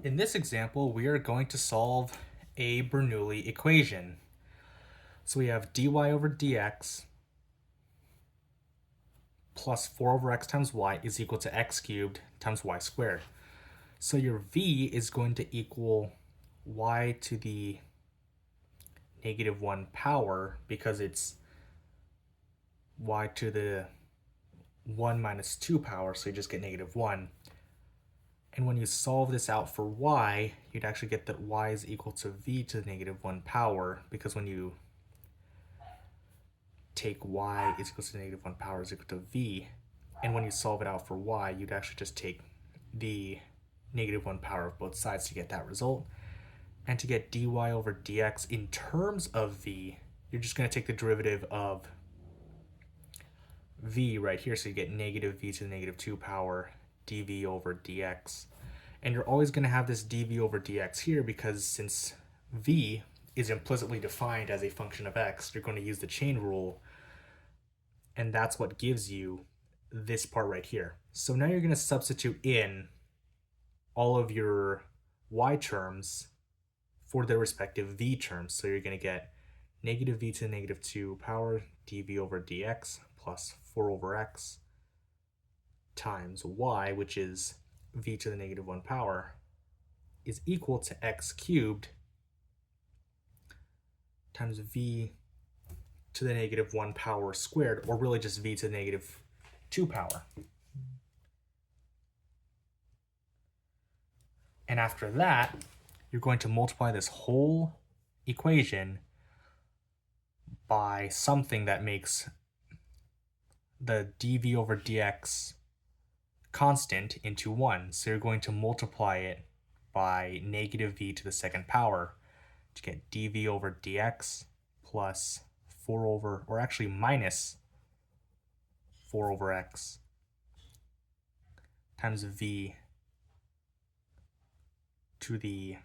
In this example, we are going to solve a Bernoulli equation. So we have dy over dx plus 4 over x times y is equal to x cubed times y squared. So your v is going to equal y to the negative 1 power because it's y to the 1 minus 2 power, so you just get negative 1. And when you solve this out for y, you'd actually get that y is equal to v to the negative 1 power, because when you take y is equal to the negative 1 power is equal to v, and when you solve it out for y, you'd actually just take the negative 1 power of both sides to get that result. And to get dy over dx in terms of v, you're just going to take the derivative of v right here, so you get negative v to the negative 2 power dv over dx. And you're always going to have this dv over dx here because since v is implicitly defined as a function of x, you're going to use the chain rule, and that's what gives you this part right here. So now you're going to substitute in all of your y terms for their respective v terms. So you're going to get negative v to the negative 2 power dv over dx plus 4 over x times y, which is v to the negative 1 power, is equal to x cubed times v to the negative 1 power squared, or really just v to the negative 2 power. And after that, you're going to multiply this whole equation by something that makes the dv over dx constant into 1. So you're going to multiply it by negative v to the second power to get dv over dx plus 4 over, or actually minus 4 over x times v to the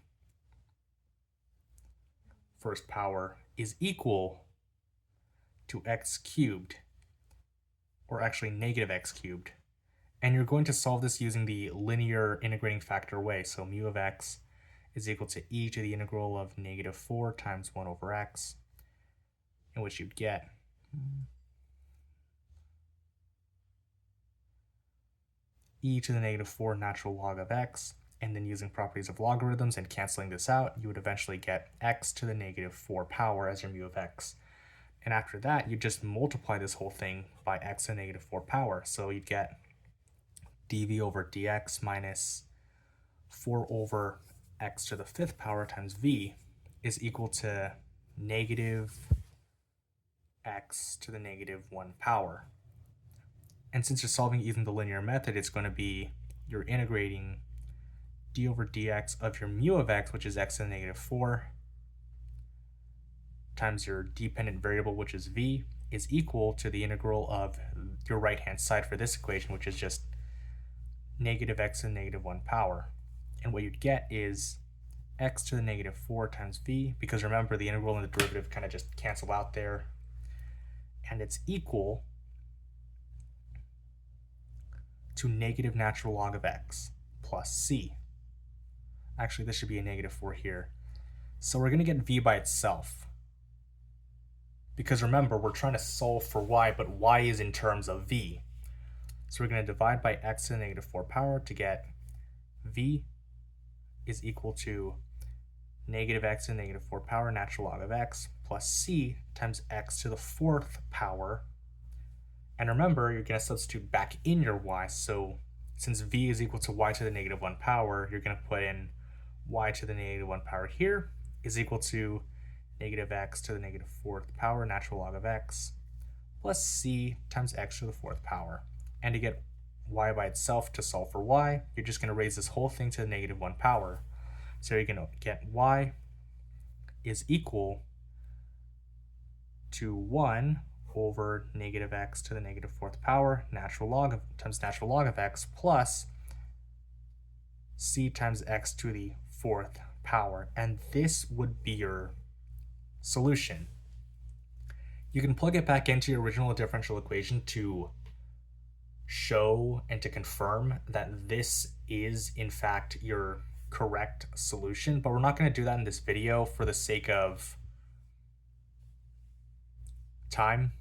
first power is equal to x cubed, or actually negative x cubed. And you're going to solve this using the linear integrating factor way. So mu of x is equal to e to the integral of negative 4 times 1 over x, in which you'd get e to the negative 4 natural log of x, and then using properties of logarithms and canceling this out, you would eventually get x to the negative 4 power as your mu of x. And after that, you just multiply this whole thing by x to the negative 4 power. So you'd get dv over dx minus 4 over x to the 5th power times v is equal to negative x to the negative 1 power. And since you're solving using the linear method, it's going to be you're integrating d over dx of your mu of x, which is x to the negative 4, times your dependent variable, which is v, is equal to the integral of your right-hand side for this equation, which is just negative x to the negative 1 power. And what you'd get is x to the negative 4 times v, because remember the integral and the derivative kind of just cancel out there, and it's equal to negative natural log of x plus c. Actually, this should be a negative 4 here. So we're going to get v by itself, because remember, we're trying to solve for y, but y is in terms of v. So we're going to divide by x to the negative 4 power to get v is equal to negative x to the negative 4 power natural log of x plus c times x to the 4th power. And remember, you're going to substitute back in your y. So since v is equal to y to the negative 1 power, you're going to put in y to the negative 1 power here is equal to negative x to the negative 4th power natural log of x plus c times x to the 4th power. And to get y by itself to solve for y, you're just going to raise this whole thing to the negative 1 power. So you're going to get y is equal to 1 over negative x to the negative 4th power natural log of times natural log of x plus c times x to the 4th power. And this would be your solution. You can plug it back into your original differential equation to show and to confirm that this is in fact your correct solution, but we're not going to do that in this video for the sake of time.